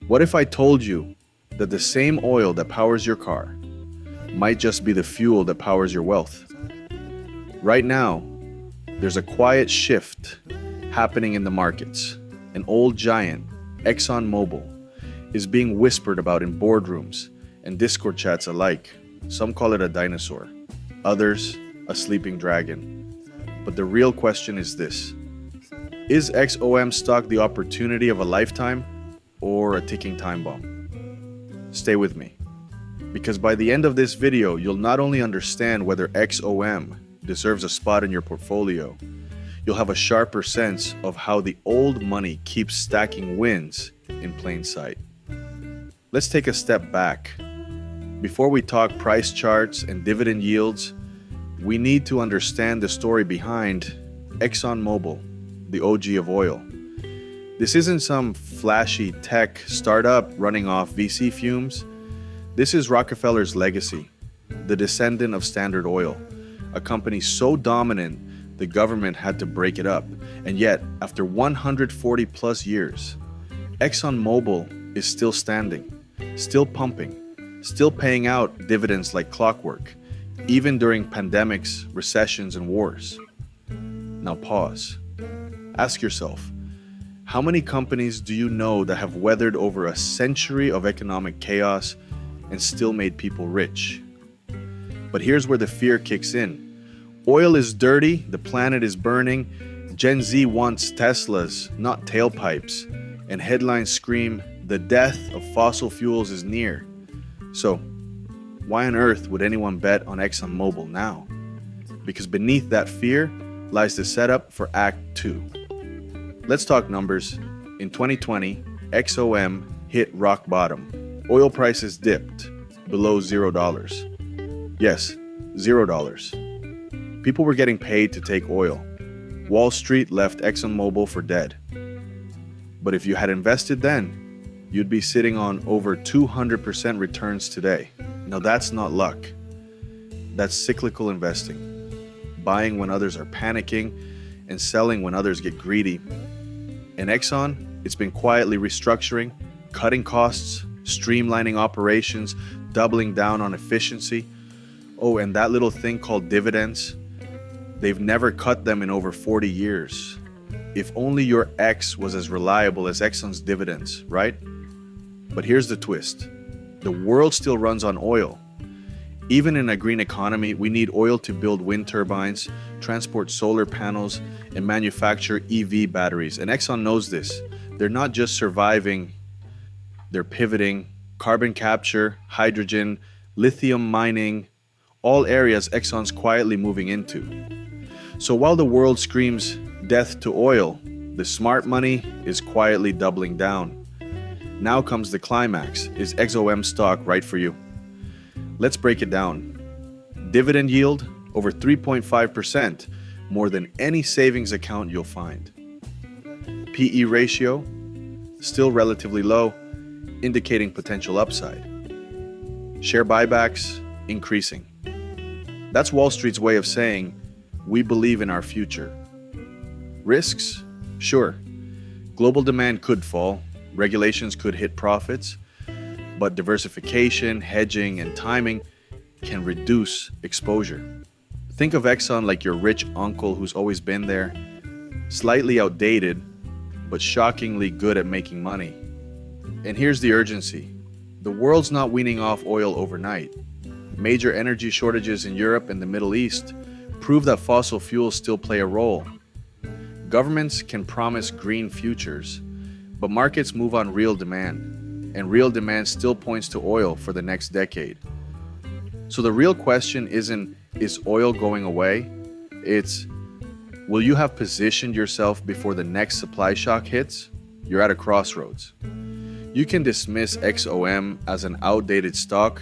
What if I told you that the same oil that powers your car might just be the fuel that powers your wealth? Right now, there's a quiet shift happening in the markets. An old giant, ExxonMobil, is being whispered about in boardrooms and Discord chats alike. Some call it a dinosaur, others a sleeping dragon. But the real question is this: is XOM stock the opportunity of a lifetime or a ticking time bomb? Stay with me, because by the end of this video, you'll not only understand whether XOM deserves a spot in your portfolio, you'll have a sharper sense of how the old money keeps stacking wins in plain sight. Let's take a step back. Before we talk price charts and dividend yields, we need to understand the story behind ExxonMobil, the OG of oil. This isn't some flashy tech startup running off VC fumes. This is Rockefeller's legacy, the descendant of Standard Oil, a company so dominant the government had to break it up. And yet, after 140 plus years, ExxonMobil is still standing, still pumping, still paying out dividends like clockwork, even during pandemics, recessions, and wars. Now pause. Ask yourself, how many companies do you know that have weathered over a century of economic chaos and still made people rich? But here's where the fear kicks in. Oil is dirty, the planet is burning, Gen Z wants Teslas, not tailpipes, and headlines scream, the death of fossil fuels is near. So, why on earth would anyone bet on ExxonMobil now? Because beneath that fear lies the setup for Act 2. Let's talk numbers. In 2020, XOM hit rock bottom. Oil prices dipped below $0. Yes, $0. People were getting paid to take oil. Wall Street left ExxonMobil for dead. But if you had invested then, you'd be sitting on over 200% returns today. Now that's not luck. That's cyclical investing. Buying when others are panicking and selling when others get greedy. And Exxon, it's been quietly restructuring, cutting costs, streamlining operations, doubling down on efficiency. Oh, and that little thing called dividends, they've never cut them in over 40 years. If only your ex was as reliable as Exxon's dividends, right? But here's the twist. The world still runs on oil. Even in a green economy, we need oil to build wind turbines, transport solar panels, and manufacture EV batteries. And Exxon knows this. They're not just surviving, they're pivoting. Carbon capture, hydrogen, lithium mining, all areas Exxon's quietly moving into. So while the world screams death to oil, the smart money is quietly doubling down. Now comes the climax. Is XOM stock right for you? Let's break it down. Dividend yield over 3.5%, more than any savings account you'll find. PE ratio still relatively low, indicating potential upside. Share buybacks increasing. That's Wall Street's way of saying we believe in our future. Risks? Sure. Global demand could fall, regulations could hit profits, but diversification, hedging, and timing can reduce exposure. Think of Exxon like your rich uncle who's always been there, slightly outdated, but shockingly good at making money. And here's the urgency. The world's not weaning off oil overnight. Major energy shortages in Europe and the Middle East prove that fossil fuels still play a role. Governments can promise green futures, but markets move on real demand, and real demand still points to oil for the next decade. So the real question isn't, is oil going away? It's, will you have positioned yourself before the next supply shock hits? You're at a crossroads. You can dismiss XOM as an outdated stock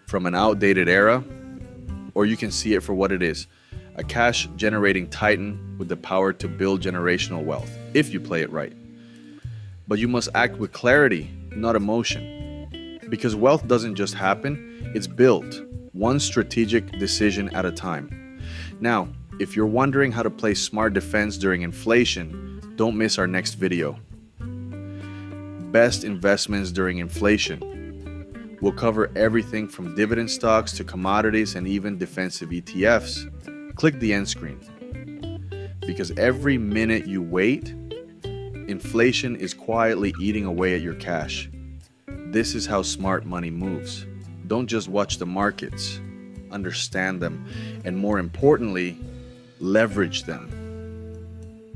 from an outdated era, or you can see it for what it is, a cash-generating titan with the power to build generational wealth, if you play it right. But you must act with clarity, not emotion. Because wealth doesn't just happen, it's built, one strategic decision at a time. Now, if you're wondering how to play smart defense during inflation, don't miss our next video. best investments during inflation. We'll cover everything from dividend stocks to commodities and even defensive ETFs. Click the end screen. Because every minute you wait, inflation is quietly eating away at your cash. This is how smart money moves. Don't just watch the markets, understand them, and more importantly, leverage them.